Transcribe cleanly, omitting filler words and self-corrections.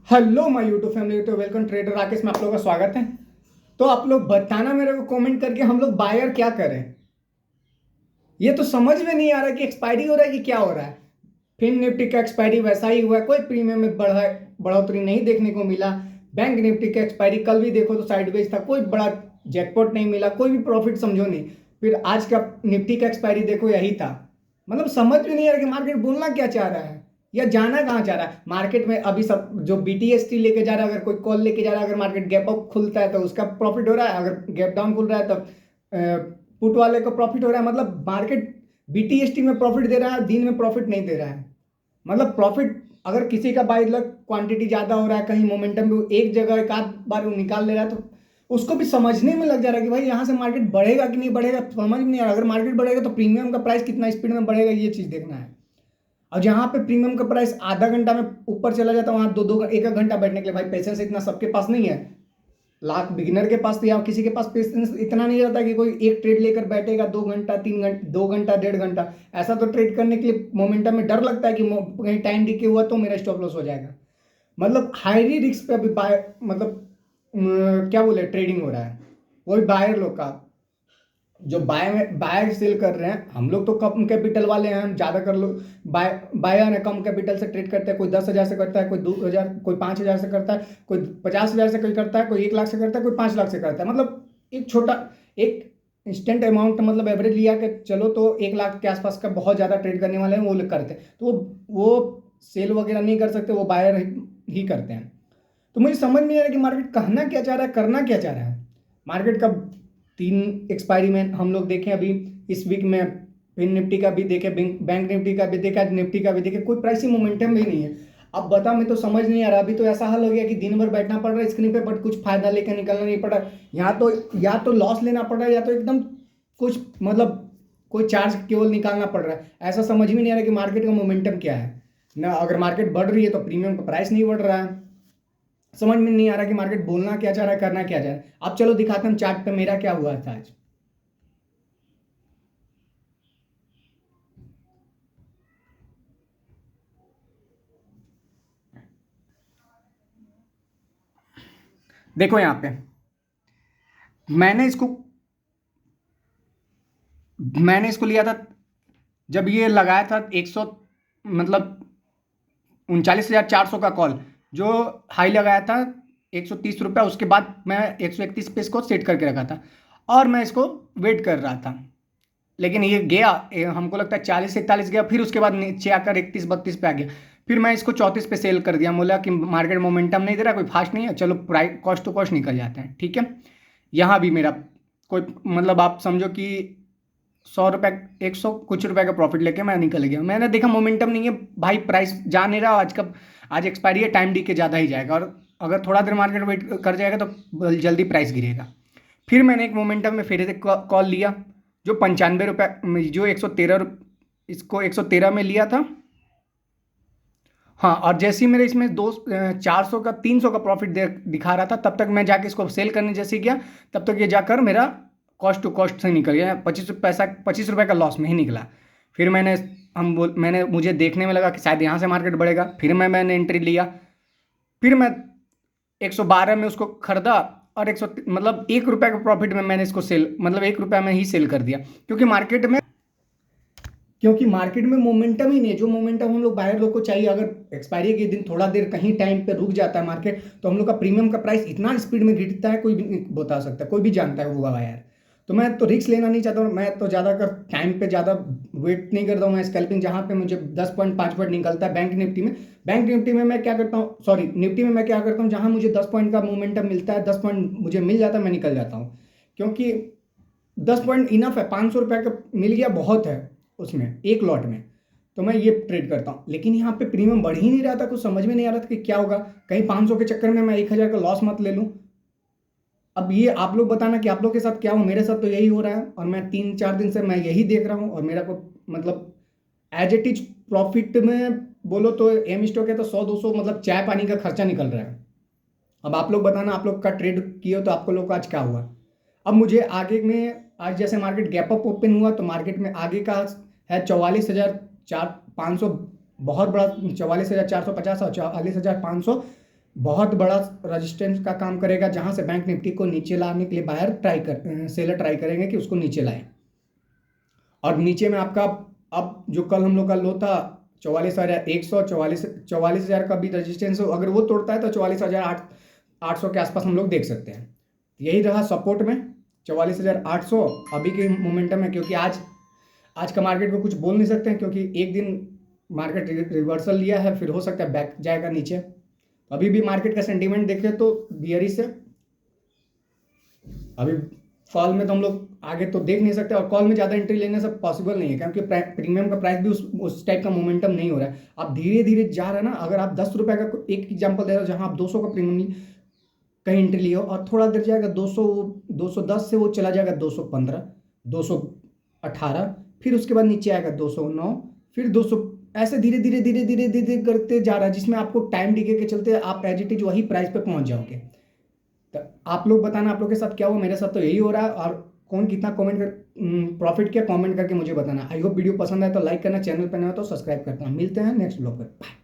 Hello my YouTube family, तो welcome trader Rakesh में आप लोगों का स्वागत है। तो आप लोग बताना मेरे को कमेंट करके हम लोग बायर क्या करें। ये तो समझ में नहीं आ रहा कि एक्सपायरी हो रहा है कि क्या हो रहा है। फिन निफ्टी का एक्सपायरी वैसा ही हुआ है, कोई प्रीमियम में बढ़ोतरी नहीं देखने को मिला। बैंक निफ्टी का एक्सपायरी कल भी देखो तो साइडवेज था, कोई बड़ा जैकपॉट नहीं मिला, कोई भी प्रॉफिट समझो नहीं। फिर आज का निफ्टी का एक्सपायरी देखो यही था। मतलब समझ में नहीं आ रहा कि मार्केट बोलना क्या चाह रहा है या जाना कहाँ चाह रहा है। मार्केट में अभी सब जो बीटीएसटी लेके जा रहा है, अगर कोई कॉल लेके जा रहा है, अगर मार्केट गैप अप खुलता है तो उसका प्रॉफिट हो रहा है, अगर गैप डाउन खुल रहा है तो पुट वाले को प्रॉफिट हो रहा है। मतलब मार्केट बीटीएसटी में प्रॉफिट दे रहा है, दिन में प्रॉफिट नहीं दे रहा है। मतलब प्रॉफिट अगर किसी का बाय लक क्वांटिटी ज्यादा हो रहा है, कहीं मोमेंटम भी एक जगह एक आध बार वो निकाल ले रहा है, तो उसको भी समझने में लग जा रहा है कि भाई यहाँ से मार्केट बढ़ेगा कि नहीं बढ़ेगा, समझ में नहीं आ रहा। अगर मार्केट बढ़ेगा तो प्रीमियम का प्राइस कितना स्पीड में बढ़ेगा, ये चीज देखना है। और जहां पे प्रीमियम का प्राइस आधा घंटा में ऊपर चला जाता है, वहां दो दो एक एक घंटा बैठने के लिए भाई पेशेंस इतना सबके पास नहीं है। लाख बिगिनर के पास तो या किसी के पास पेशेंस इतना नहीं रहता कि कोई एक ट्रेड लेकर बैठेगा 2 घंटा 3 घंटा 2 घंटा 1.5 घंटा। ऐसा तो ट्रेड करने के लिए मोमेंटम में डर लगता है कि कहीं टाइम डिके हुआ तो मेरा स्टॉप लॉस हो जाएगा। मतलब हाई रिस्क पे अभी बाय मतलब क्या बोले ट्रेडिंग हो रहा है। वही बायर लोग का जो बाय सेल कर रहे हैं, हम लोग तो कम कैपिटल वाले हैं, हम ज़्यादा कर लो। बायर है कम कैपिटल से ट्रेड करते हैं, कोई 10,000 से करता है, कोई 2,000, कोई 5,000 से करता है, कोई 50,000 से कोई करता है, कोई 1 लाख से करता है, कोई 5 लाख से करता है। मतलब एक छोटा एक इंस्टेंट अमाउंट, मतलब एवरेज लिया कि चलो तो 1 लाख के आसपास का बहुत ज़्यादा ट्रेड करने वाले हैं वो लोग करते हैं, तो वो सेल वगैरह नहीं कर सकते, वो बायर ही करते हैं। तो मुझे समझ नहीं आ रहा कि मार्केट कहना क्या चाह रहा है, करना क्या चाह रहा है। मार्केट का 3 एक्सपायरी में हम लोग देखें अभी इस वीक में, फिन निफ्टी का भी देखे, बैंक निफ्टी का भी देखा, निफ्टी का भी देखे, कोई प्राइसिंग मोमेंटम भी नहीं है। अब बता, मैं तो समझ नहीं आ रहा। अभी तो ऐसा हाल हो गया कि दिन भर बैठना पड़ रहा है स्क्रीन पे, बट कुछ फायदा लेकर निकलना नहीं पड़ रहा। या तो लॉस लेना पड़ रहा है, या तो एकदम कुछ मतलब कोई चार्ज केवल निकालना पड़ रहा है। ऐसा समझ में नहीं आ रहा कि मार्केट का मोमेंटम क्या है ना। अगर मार्केट बढ़ रही है तो प्रीमियम का प्राइस नहीं बढ़ रहा है। समझ में नहीं आ रहा कि मार्केट बोलना क्या चाह रहा है, करना क्या चाह रहा है। अब चलो दिखाते हैं चार्ट पे मेरा क्या हुआ था आज। देखो यहाँ पे मैंने इसको मैंने इसको लिया था जब ये लगाया था 100, मतलब 39,400 का कॉल, जो हाई लगाया था 130 रुपया। उसके बाद मैं 131 पे इसको सेट करके रखा था और मैं इसको वेट कर रहा था। लेकिन ये गया, हमको लगता है 40 से 41 गया, फिर उसके बाद नीचे आकर 31 32 पे आ गया। फिर मैं इसको 34 पे सेल कर दिया, बोला कि मार्केट मोमेंटम नहीं दे रहा, कोई फास्ट नहीं है, चलो प्राइस कॉस्ट टू कॉस्ट निकल जाते हैं। ठीक है, यहाँ भी मेरा कोई मतलब आप समझो कि 100 रुपये 100 कुछ रुपए का प्रॉफिट लेके मैं निकल गया। मैंने देखा मोमेंटम नहीं है भाई, प्राइस जा नहीं रहा। आज एक्सपायरी है, टाइम डी के ज़्यादा ही जाएगा, और अगर थोड़ा देर मार्केट वेट कर जाएगा तो जल्दी प्राइस गिरेगा। फिर मैंने एक मोमेंटम में फिर से कॉल लिया, जो 95 रुपये, जो 113, इसको 113 में लिया था। हाँ, और जैसे ही मेरे इसमें 400 का 300 का प्रॉफिट दिखा रहा था, तब तक मैं जाके इसको सेल करने जैसे गया, तब तक ये जाकर मेरा कॉस्ट टू कॉस्ट से निकल गया, 25 रुपये का लॉस में ही निकला। फिर मैंने मुझे देखने में लगा कि शायद यहाँ से मार्केट बढ़ेगा, फिर मैंने एंट्री लिया। फिर मैं 112 में उसको खरीदा, और 100 मतलब 1 रुपये का प्रॉफिट में मैंने इसको सेल, मतलब 1 रुपये में ही सेल कर दिया। क्योंकि मार्केट में मोमेंटम ही नहीं है। जो मोमेंटम हम लोग बाहर लोग को चाहिए, अगर एक्सपायरी के दिन थोड़ा देर कहीं टाइम पे रुक जाता है मार्केट, तो हम लोग का प्रीमियम का प्राइस इतना स्पीड में गिरता है, कोई भी नहीं बता सकता, कोई भी जानता है हुआ यार। तो मैं तो रिस्क लेना नहीं चाहता हूँ, मैं तो ज़्यादा कर टाइम पे ज़्यादा वेट नहीं करता हूँ। मैं स्कैल्पिंग जहाँ पे मुझे 10 पॉइंट 5 पॉइंट निकलता है, बैंक निफ्टी में मैं क्या करता हूँ, सॉरी निफ्टी में मैं क्या करता हूँ, जहाँ मुझे 10 पॉइंट का मोमेंटम मिलता है, 10 पॉइंट मुझे मिल जाता है, मैं निकल जाता हूँ। क्योंकि 10 पॉइंट इनफ है, 500 रुपये का मिल गया बहुत है उसमें एक लॉट में। तो मैं ये ट्रेड करता हूँ, लेकिन यहाँ पे प्रीमियम बढ़ ही नहीं रहा था, कुछ समझ में नहीं आ रहा था कि क्या होगा। कहीं 500 के चक्कर में मैं 1,000 का लॉस मत ले लूँ। अब ये आप लोग बताना कि आप लोग के साथ क्या हो। मेरे साथ तो यही हो रहा है, और मैं 3 4 दिन से मैं यही देख रहा हूँ, और मेरा को मतलब एज इट इज प्रॉफिट में बोलो तो एम स्टॉक है तो 100 200 मतलब चाय पानी का खर्चा निकल रहा है। अब आप लोग बताना, आप लोग का ट्रेड किए हो तो आपको लोग का आज क्या हुआ। अब मुझे आगे में आज जैसे मार्केट गैप अप ओपन हुआ, तो मार्केट में आगे का है 44,400 500, बहुत बड़ा 44,450 और 44,500। बहुत बड़ा रेजिस्टेंस का काम करेगा, जहां से बैंक निफ्टी को नीचे लाने के लिए सेलर ट्राई करेंगे कि उसको नीचे लाए। और नीचे में आपका अब जो कल हम लोग का लो था 44,100, 44,000 का भी रेजिस्टेंस हो, अगर वो तोड़ता है तो 44,800 के आसपास हम लोग देख सकते हैं। यही रहा सपोर्ट में 44,800 अभी के मोमेंटम में, क्योंकि आज का मार्केट को कुछ बोल नहीं सकते हैं, क्योंकि एक दिन मार्केट रिवर्सल लिया है, फिर हो सकता है बैक जाएगा नीचे। अभी भी मार्केट का सेंटीमेंट देखें तो बियरिश है। अभी कॉल में तो हम लोग आगे तो देख नहीं सकते, और कॉल में ज़्यादा एंट्री लेने से पॉसिबल नहीं है, क्योंकि प्रीमियम का प्राइस भी उस टाइप का मोमेंटम नहीं हो रहा है। आप धीरे धीरे जा रहा है ना। अगर आप 10 रुपये का एक एग्जाम्पल दे रहे हो, जहाँ आप 200 का प्रीमियम कहीं एंट्री लियो, और थोड़ा देर जाएगा 210 से वो चला जाएगा 215, 218, फिर उसके बाद नीचे आएगा 209, फिर 200, ऐसे धीरे धीरे धीरे धीरे धीरे करते जा रहा है, जिसमें आपको टाइम डिके के चलते आप एज इट इज वही प्राइस पे पहुंच जाओगे। तो आप लोग बताना आप लोग के साथ क्या हुआ। मेरे साथ तो यही हो रहा है। और कौन कितना प्रॉफिट किया कमेंट करके मुझे बताना। आई होप वीडियो पसंद आए तो लाइक करना, चैनल पर नया हो तो सब्सक्राइब करना। मिलते हैं नेक्स्ट ब्लॉग पर। बाय।